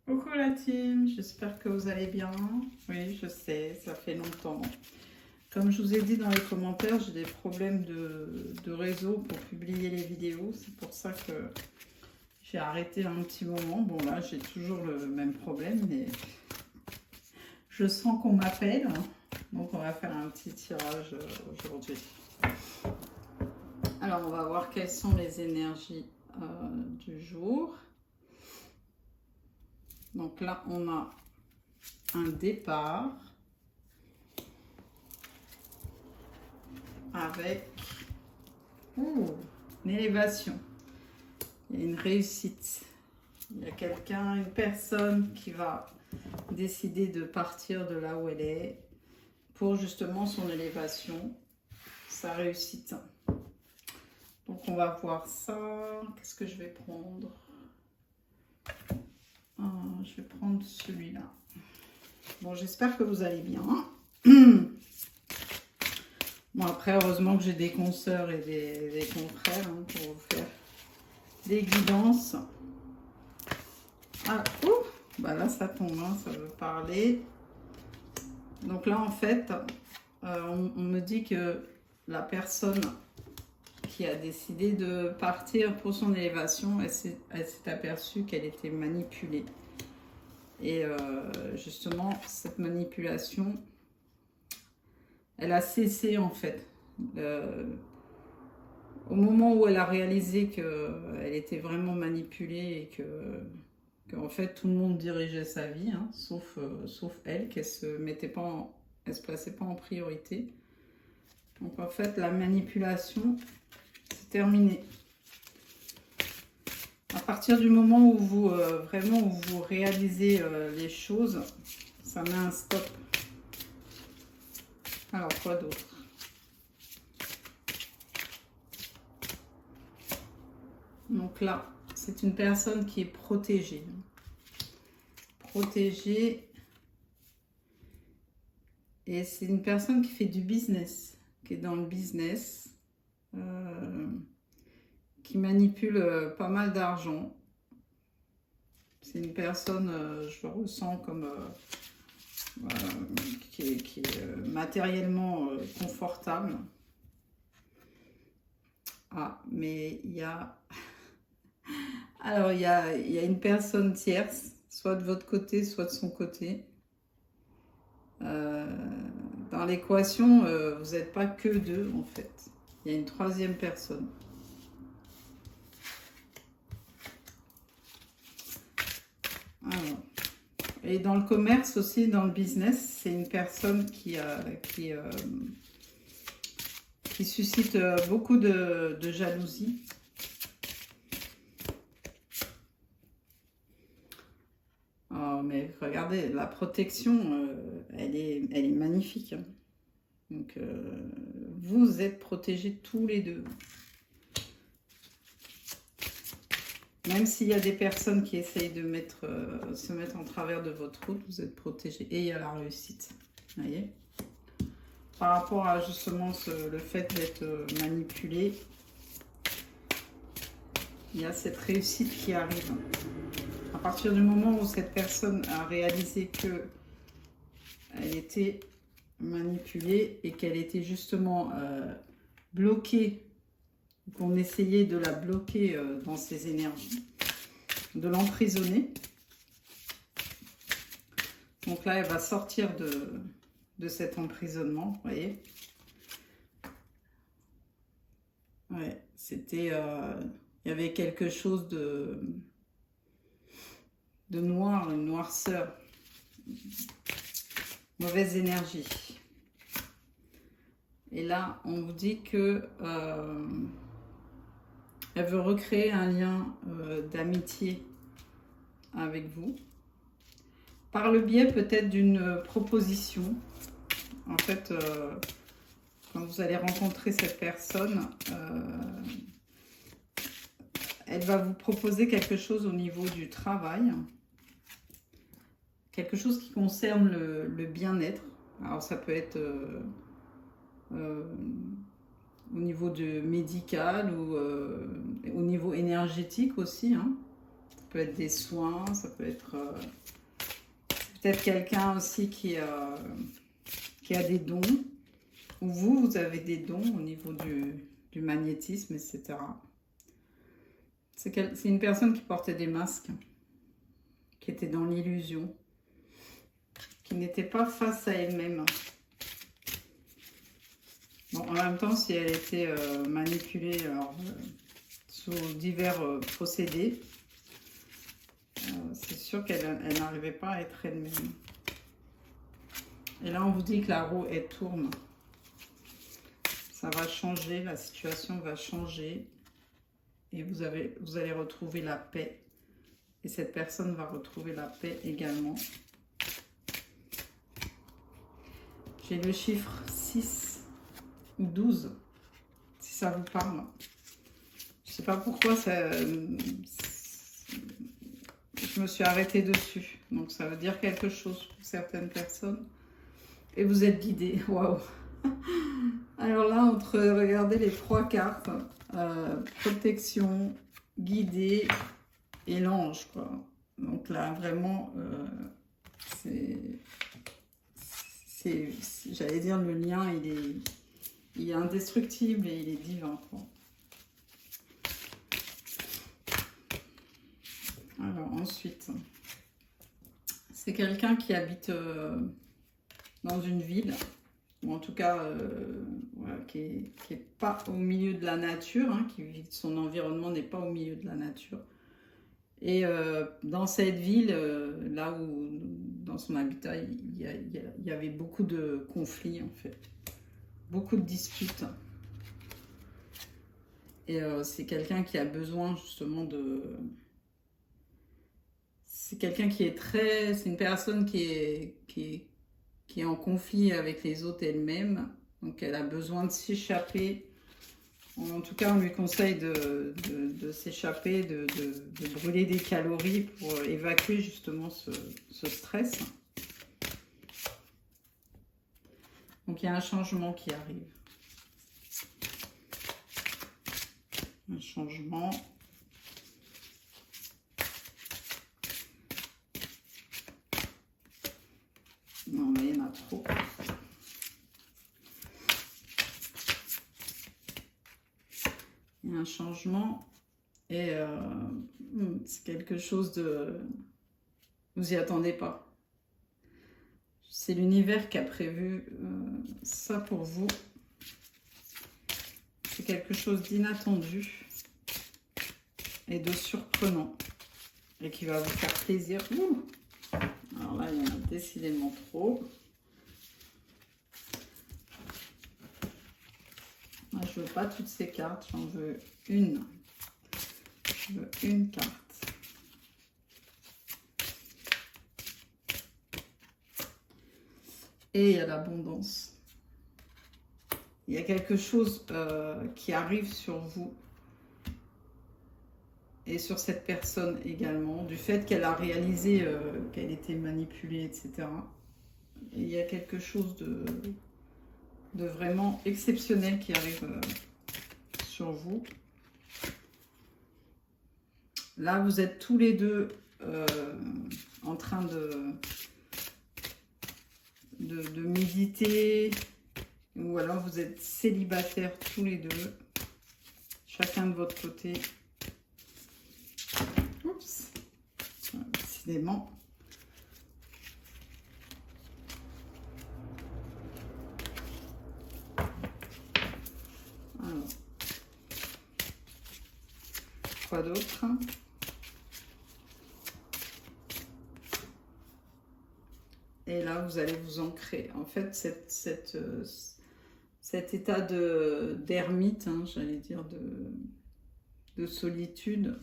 Coucou la team, j'espère que vous allez bien. Oui, je sais, ça fait longtemps. Comme je vous ai dit dans les commentaires, j'ai des problèmes de réseau pour publier les vidéos. C'est pour ça que j'ai arrêté un petit moment. Bon là, j'ai toujours le même problème, mais je sens qu'on m'appelle. Donc on va faire un petit tirage aujourd'hui. Alors on va voir quelles sont les énergies du jour. Donc là, on a un départ avec une élévation. Il y a une réussite. Il y a quelqu'un, une personne qui va décider de partir de là où elle est pour justement son élévation, sa réussite. Donc on va voir ça. Qu'est-ce que je vais prendre? Je vais prendre celui-là. Bon, j'espère que vous allez bien. Bon, après, heureusement que j'ai des consoeurs et des confrères pour vous faire des guidances. Ah, bah là, ça tombe, ça veut parler. Donc là, en fait, on me dit que la personne qui a décidé de partir pour son élévation, elle s'est aperçue qu'elle était manipulée. Et justement, cette manipulation, elle a cessé en fait. Au moment où elle a réalisé qu'elle était vraiment manipulée et que en fait tout le monde dirigeait sa vie, sauf elle, qu'elle se plaçait pas en priorité. Donc en fait, la manipulation, c'est terminé. À partir du moment où vous vraiment où vous réalisez les choses, ça met un stop. Alors quoi d'autre? Donc là, c'est une personne qui est protégée. Protégée. Et c'est une personne qui fait du business, qui est dans le business, qui manipule pas mal d'argent. C'est une personne, je le ressens comme qui est matériellement confortable. Ah, mais il y a... Alors, il y a une personne tierce, soit de votre côté, soit de son côté. Dans l'équation, vous n'êtes pas que deux, en fait. Il y a une troisième personne. Alors. Et dans le commerce aussi, dans le business, c'est une personne qui suscite beaucoup de jalousie. Oh, mais regardez, la protection, elle est magnifique. Donc, vous êtes protégés tous les deux. Même s'il y a des personnes qui essayent de se mettre en travers de votre route, vous êtes protégés. Et il y a la réussite. Vous voyez? Par rapport à justement le fait d'être manipulé, il y a cette réussite qui arrive. À partir du moment où cette personne a réalisé qu'elle était manipulée et qu'elle était justement bloquée, qu'on essayait de la bloquer dans ses énergies, de l'emprisonner. Donc là, elle va sortir de cet emprisonnement, vous voyez. Ouais, c'était... il y avait quelque chose de noir, une noirceur, mauvaise énergie. Et là, on vous dit que elle veut recréer un lien d'amitié avec vous, par le biais peut-être d'une proposition. En fait, quand vous allez rencontrer cette personne, elle va vous proposer quelque chose au niveau du travail, quelque chose qui concerne le bien-être. Alors ça peut être au niveau médical ou au niveau énergétique aussi. Ça peut être des soins, ça peut être peut-être quelqu'un aussi qui a des dons, ou vous avez des dons au niveau du magnétisme, etc. C'est une personne qui portait des masques, qui était dans l'illusion, qui n'était pas face à elle-même. Bon, en même temps, si elle était manipulée sous divers procédés, c'est sûr qu'elle n'arrivait pas à être elle-même. Et là, on vous dit que la roue, elle tourne. Ça va changer, la situation va changer. Et vous allez retrouver la paix. Et cette personne va retrouver la paix également. J'ai le chiffre 6 ou 12, si ça vous parle. Je ne sais pas pourquoi je me suis arrêtée dessus. Donc ça veut dire quelque chose pour certaines personnes. Et vous êtes guidés. Waouh! Alors là, regardez les 3 cartes. Protection, guidée et l'ange, quoi. Donc là, vraiment, j'allais dire, le lien, il est indestructible et il est divin, quoi. Alors ensuite, c'est quelqu'un qui habite dans une ville, ou en tout cas voilà, qui est pas au milieu de la nature, hein, son environnement n'est pas au milieu de la nature. Et dans cette ville, là où dans son habitat, il y avait beaucoup de conflits en fait, beaucoup de disputes. Et c'est quelqu'un qui a besoin justement de... C'est quelqu'un qui est très... C'est une personne qui est en conflit avec les autres elle-même. Donc elle a besoin de s'échapper. En tout cas, on lui conseille de s'échapper, de brûler des calories pour évacuer justement ce stress. Donc il y a un changement qui arrive. Un changement. Non, mais il y en a trop. Il y a un changement et c'est quelque chose de... Vous y attendez pas. C'est l'univers qui a prévu ça pour vous. C'est quelque chose d'inattendu et de surprenant et qui va vous faire plaisir. Ouh! Alors là, il y en a décidément trop. Moi, je veux pas toutes ces cartes, j'en veux une. Je veux une carte. Et il y a l'abondance. Il y a quelque chose qui arrive sur vous et sur cette personne également, du fait qu'elle a réalisé qu'elle était manipulée, etc. Et il y a quelque chose de vraiment exceptionnel qui arrive sur vous. Là, vous êtes tous les deux en train de méditer, ou alors vous êtes célibataires tous les deux, chacun de votre côté. Oups, décidément. Alors, quoi d'autre? Et là, vous allez vous ancrer. En fait, cet état d'ermite, hein, j'allais dire, de solitude,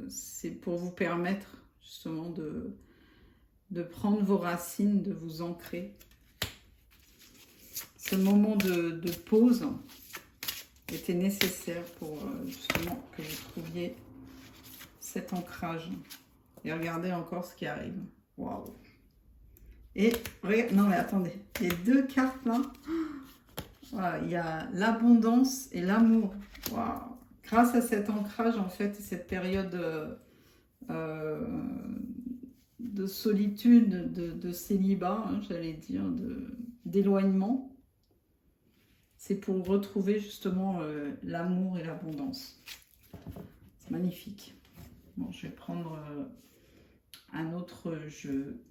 c'est pour vous permettre justement de prendre vos racines, de vous ancrer. Ce moment de pause était nécessaire pour justement que vous trouviez cet ancrage. Et regardez encore ce qui arrive. Waouh! Et non mais attendez, les deux cartes là, voilà, il y a l'abondance et l'amour. Waouh! Grâce à cet ancrage en fait, cette période de solitude, de célibat, hein, j'allais dire, d'éloignement. C'est pour retrouver justement l'amour et l'abondance. C'est magnifique. Bon, je vais prendre un autre jeu.